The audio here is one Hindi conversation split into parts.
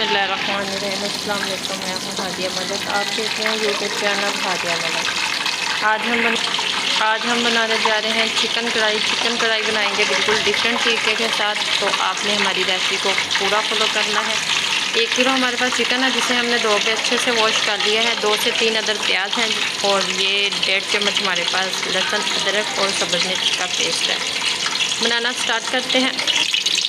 बिस्मिल्लाहिर्रहमानिर्रहीम। अस्सलाम वालेकुम। मैं हूँ हादिया मदद। आप देख रहे हैं यूट्यूब चैनल हादिया मदद। आज हम बनाने जा रहे हैं चिकन कढ़ाई। चिकन कढ़ाई बनाएंगे बिल्कुल डिफरेंट तरीके के साथ। तो आपने हमारी रेसिपी को पूरा फॉलो करना है। 1 किलो हमारे पास चिकन है, जिसे हमने धो के अच्छे से वॉश कर लिया है। 2 से 3 अदर प्याज हैं और ये 1.5 चम्मच हमारे पास लहसुन, अदरक और सब्ज़ मिर्च का पेस्ट है। बनाना स्टार्ट करते हैं।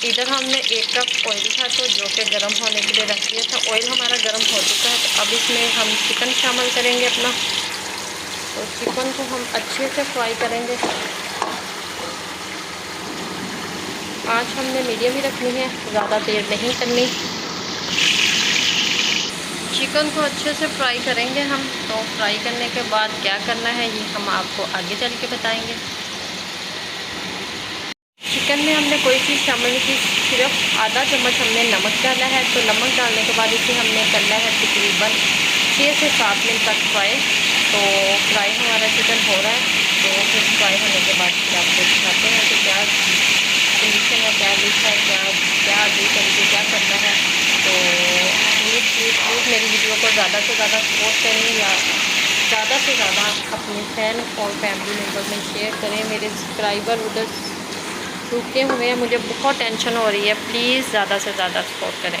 इधर हमने 1 कप ऑयल था तो जो कि गर्म होने के लिए रख दिया था। ऑयल हमारा गर्म हो चुका है, तो अब इसमें हम चिकन शामिल करेंगे अपना। तो चिकन को हम अच्छे से फ्राई करेंगे। आँच हमने मीडियम ही रखनी है, ज़्यादा देर नहीं करनी। चिकन को अच्छे से फ्राई करेंगे हम। तो फ्राई करने के बाद क्या करना है ये हम आपको आगे चल के बताएंगे। चिकन में हमने कोई चीज़ शामिल नहीं की, सिर्फ आधा चम्मच हमने नमक डाला है। तो नमक डालने के बाद इसे हमने करना है तकरीबन 6 से 7 मिनट तक फ्राई। तो फ्राई हमारा चिकन हो रहा है, तो फिर फ्राई होने के बाद फिर आपको दिखाते हैं कि क्या कंडीशन है, क्या डिश है, क्या आगे करके क्या करना है। तो प्लीज़ मेरी वीडियो को ज़्यादा से ज़्यादा सपोर्ट करें या ज़्यादा से ज़्यादा अपने फ्रेंड और फैमिली मेम्बर में शेयर करें। मेरे सब्सक्राइबर उधर रुके हुए हैं, मुझे बहुत टेंशन हो रही है। प्लीज़ ज़्यादा से ज़्यादा सपोर्ट करें।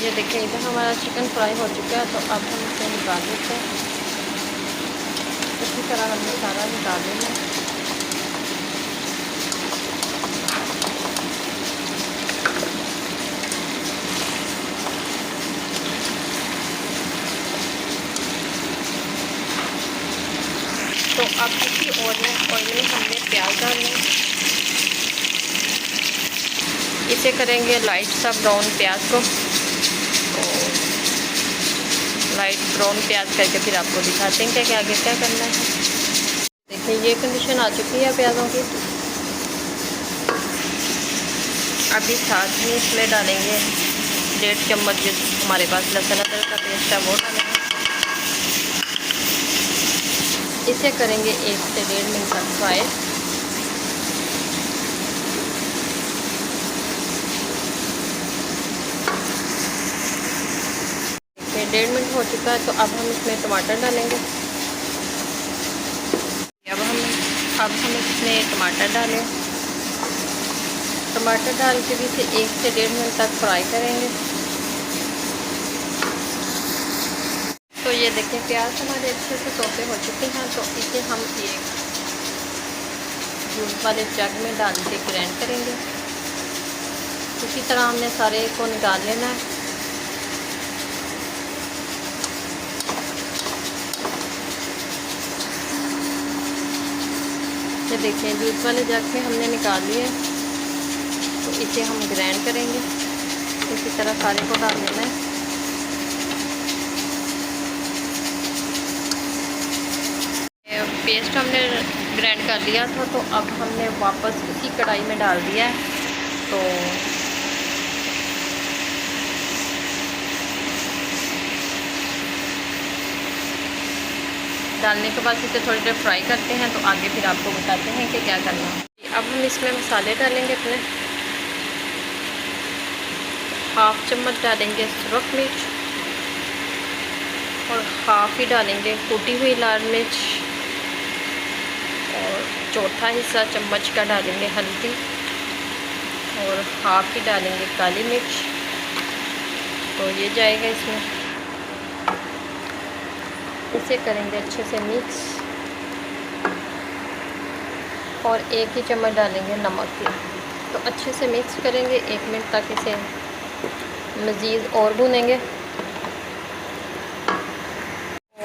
ये देखिए इधर हमारा चिकन फ्राई हो चुका है, तो अब हम इसे निकाल लेते हैं। इसी तरह हमने सारा निकाल लेना है। तो अब इसी ऑयल में हमने प्याज डालना है। इसे करेंगे लाइट सा ब्राउन प्याज को। तो लाइट ब्राउन प्याज करके फिर आपको दिखाते हैं कि आगे क्या करना है। देखिए ये कंडीशन आ चुकी है प्याज़ों की। अभी साथ में इसमें डालेंगे 1.5 चम्मच जो हमारे पास लहसुन अदरक का पेस्ट है वो डालेंगे। इसे करेंगे 1 से 1.5 मिनट तक फ्राई। ये 1.5 मिनट हो चुका है, तो अब हम इसमें टमाटर डालेंगे। अब हम इसमें टमाटर डालें। टमाटर डाल के भी इसे 1 से 1.5 मिनट तक फ्राई करेंगे। तो ये देखिए प्याज हमारे अच्छे से सौते हो चुके हैं, तो इसे हम एक जूस वाले जग में डाल के ग्राइंड करेंगे। इसी तरह हमने सारे को निकाल लेना है। ये देखिए जूस वाले जग में हमने निकाल लिए, तो इसे हम ग्राइंड करेंगे। इसी तरह सारे को डाल लेना है। पेस्ट हमने ग्राइंड कर लिया था, तो अब हमने वापस उसी कढ़ाई में डाल दिया है। तो डालने के बाद इसे थोड़ी देर फ्राई करते हैं, तो आगे फिर आपको बताते हैं कि क्या करना है। अब हम इसमें मसाले डालेंगे अपने। 1/2 चम्मच डालेंगे सुरख मिर्च और हाफ़ ही डालेंगे कूटी हुई लाल मिर्च, और चौथा हिस्सा चम्मच का डालेंगे हल्दी, और हाफ़ ही डालेंगे काली मिर्च। तो ये जाएगा इसमें। इसे करेंगे अच्छे से मिक्स, और 1 ही चम्मच डालेंगे नमक की। तो अच्छे से मिक्स करेंगे 1 मिनट तक। इसे मज़ीद और भूनेंगे।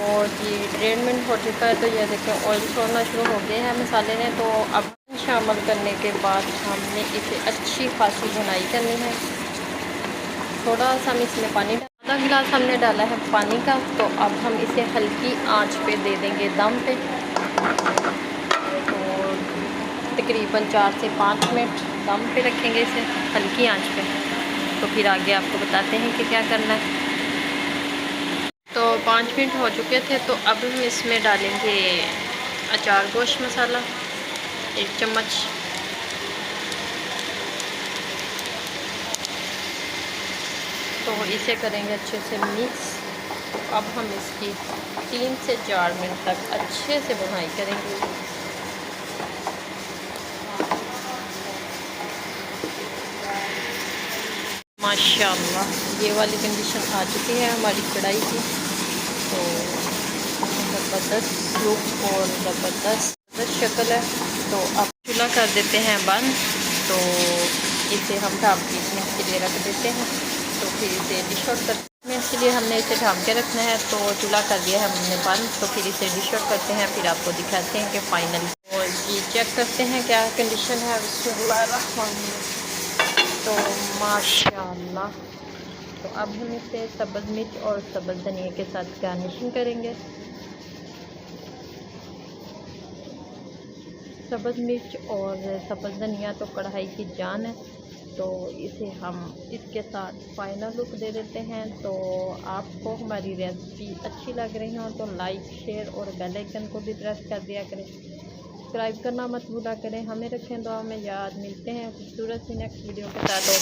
और ये 1.5 मिनट हो चुका है, तो ये देखिए ऑयल छोड़ना शुरू हो गया है मसाले ने। तो अब शामिल करने के बाद हमने इसे अच्छी खासी भुनाई करनी है। थोड़ा सा हम इसमें पानी आधा गिलास हमने डाला है पानी का। तो अब हम इसे हल्की आंच पे दे देंगे दम पे। और तकरीबन 4 से 5 मिनट दम पे रखेंगे इसे हल्की आंच पे। तो फिर आगे आपको बताते हैं कि क्या करना है। तो 5 मिनट हो चुके थे, तो अब हम इसमें डालेंगे अचार गोश्त मसाला 1 चम्मच। तो इसे करेंगे अच्छे से मिक्स। तो अब हम इसकी 3 से 4 मिनट तक अच्छे से भुनाई करेंगे। माशाल्लाह ये वाली कंडीशन आ चुकी है हमारी कढ़ाई की। तो ज़बरदस्त लुक और ज़बरदस्त शक्ल है। तो अब चूल्हा कर देते हैं बंद। तो इसे हम ढाँप के मिनट के लिए रख देते हैं। तो फिर इसे डिश आउट कर मिनट के लिए हमने इसे ढाँप के रखना है। तो चूल्हा कर दिया है हमने बंद। तो फिर इसे डिश आउट करते हैं, फिर आपको दिखाते हैं कि फाइनल। और ये चेक करते हैं क्या कंडीशन है। तो माशाल्लाह। तो अब हम इसे सब्ज़ मिर्च और सब्ज़ धनिया के साथ गार्निशिंग करेंगे। सब्ज़ मिर्च और सब्ज़ धनिया तो कढ़ाई की जान है। तो इसे हम इसके साथ फाइनल लुक दे देते हैं। तो आपको हमारी रेसिपी अच्छी लग रही हो तो लाइक, शेयर और बेल आइकन को भी प्रेस कर दिया करें। सब्सक्राइब करना मत भूला करें। हमें रखें दुआ में याद। मिलते हैं खूबसूरत सी नेक्स्ट वीडियो के साथ। और